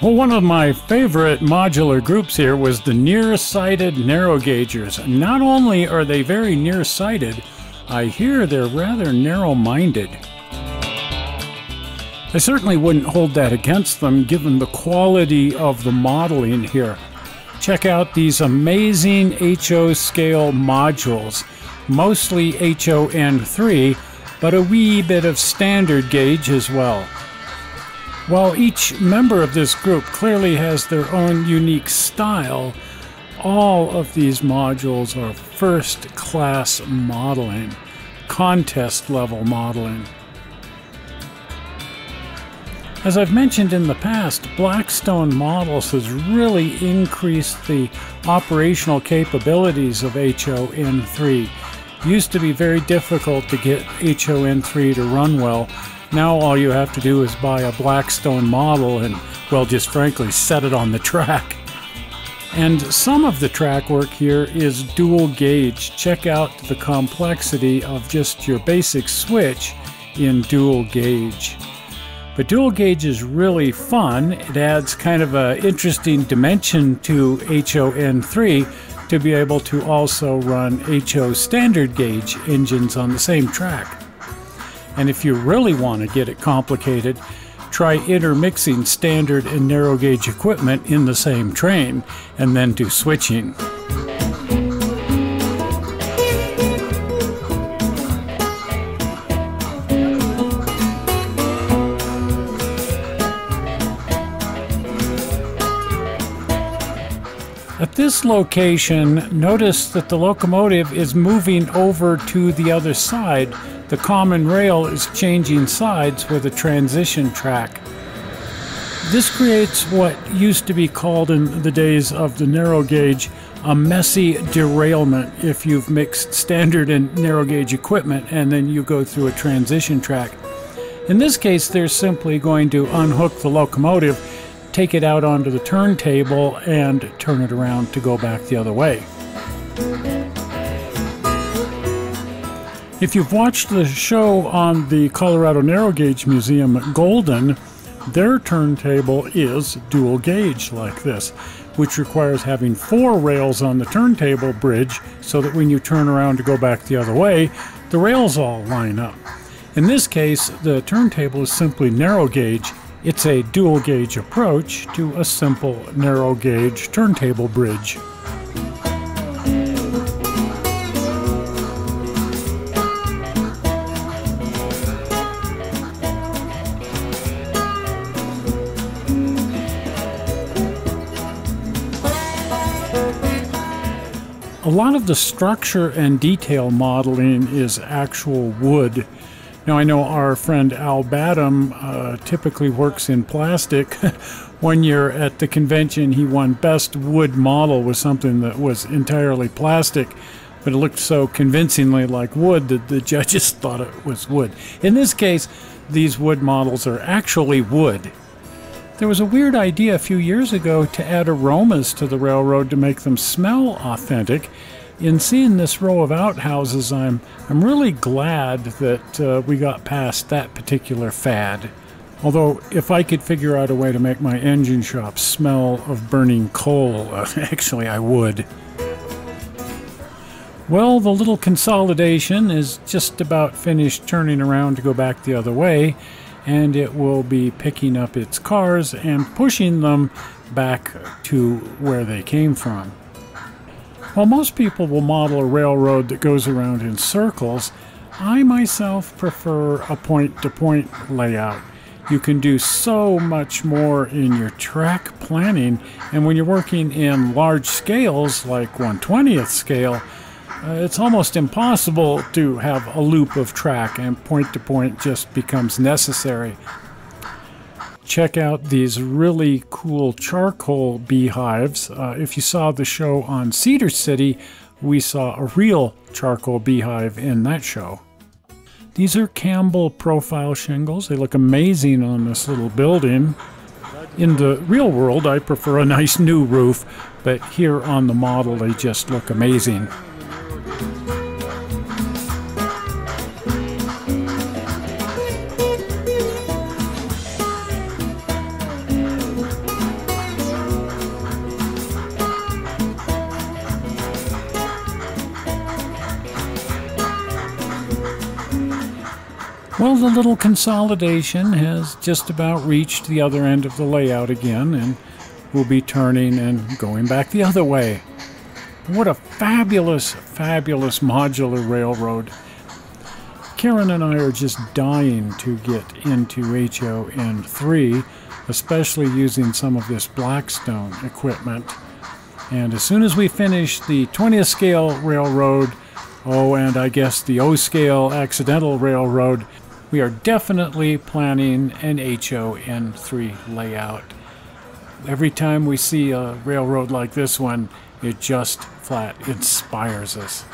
Well, one of my favorite modular groups here was the nearsighted narrow gaugers. Not only are they very nearsighted, I hear they're rather narrow-minded. I certainly wouldn't hold that against them given the quality of the modeling here. Check out these amazing HO scale modules, mostly HON3, but a wee bit of standard gauge as well. While each member of this group clearly has their own unique style, all of these modules are first-class modeling, contest-level modeling. As I've mentioned in the past, Blackstone Models has really increased the operational capabilities of HON3. Used to be very difficult to get HON3 to run well. Now all you have to do is buy a Blackstone model and, well, just frankly set it on the track. And some of the track work here is dual gauge. Check out the complexity of just your basic switch in dual gauge. But dual gauge is really fun. It adds kind of an interesting dimension to HON3 to be able to also run HO standard gauge engines on the same track. And if you really want to get it complicated, try intermixing standard and narrow gauge equipment in the same train, and then do switching. At this location, notice that the locomotive is moving over to the other side. The common rail is changing sides with a transition track. This creates what used to be called in the days of the narrow gauge a messy derailment if you've mixed standard and narrow gauge equipment and then you go through a transition track. In this case, they're simply going to unhook the locomotive, take it out onto the turntable, and turn it around to go back the other way. If you've watched the show on the Colorado Narrow Gauge Museum at Golden, their turntable is dual gauge like this, which requires having 4 rails on the turntable bridge so that when you turn around to go back the other way, the rails all line up. In this case, the turntable is simply narrow gauge. It's a dual gauge approach to a simple narrow gauge turntable bridge. A lot of the structure and detail modeling is actual wood. Now, I know our friend Al Badham typically works in plastic. One year at the convention, he won Best Wood Model with something that was entirely plastic, but it looked so convincingly like wood that the judges thought it was wood. In this case, these wood models are actually wood. There was a weird idea a few years ago to add aromas to the railroad to make them smell authentic. In seeing this row of outhouses, I'm really glad that we got past that particular fad. Although, if I could figure out a way to make my engine shop smell of burning coal, actually I would. Well, the little consolidation is just about finished turning around to go back the other way, and it will be picking up its cars and pushing them back to where they came from. While most people will model a railroad that goes around in circles, I myself prefer a point-to-point layout. You can do so much more in your track planning, and when you're working in large scales like 1/20th scale, it's almost impossible to have a loop of track, and point-to-point just becomes necessary. Check out these really cool charcoal beehives. If you saw the show on Cedar City, we saw a real charcoal beehive in that show. These are Campbell profile shingles. They look amazing on this little building. In the real world, I prefer a nice new roof, but here on the model, they just look amazing. Well, the little consolidation has just about reached the other end of the layout again, and we'll be turning and going back the other way. What a fabulous, fabulous modular railroad. Karen and I are just dying to get into HON3, especially using some of this Blackstone equipment. And as soon as we finish the 20th scale railroad, oh, and I guess the O scale accidental railroad, we are definitely planning an HON3 layout. Every time we see a railroad like this one, it just flat inspires us.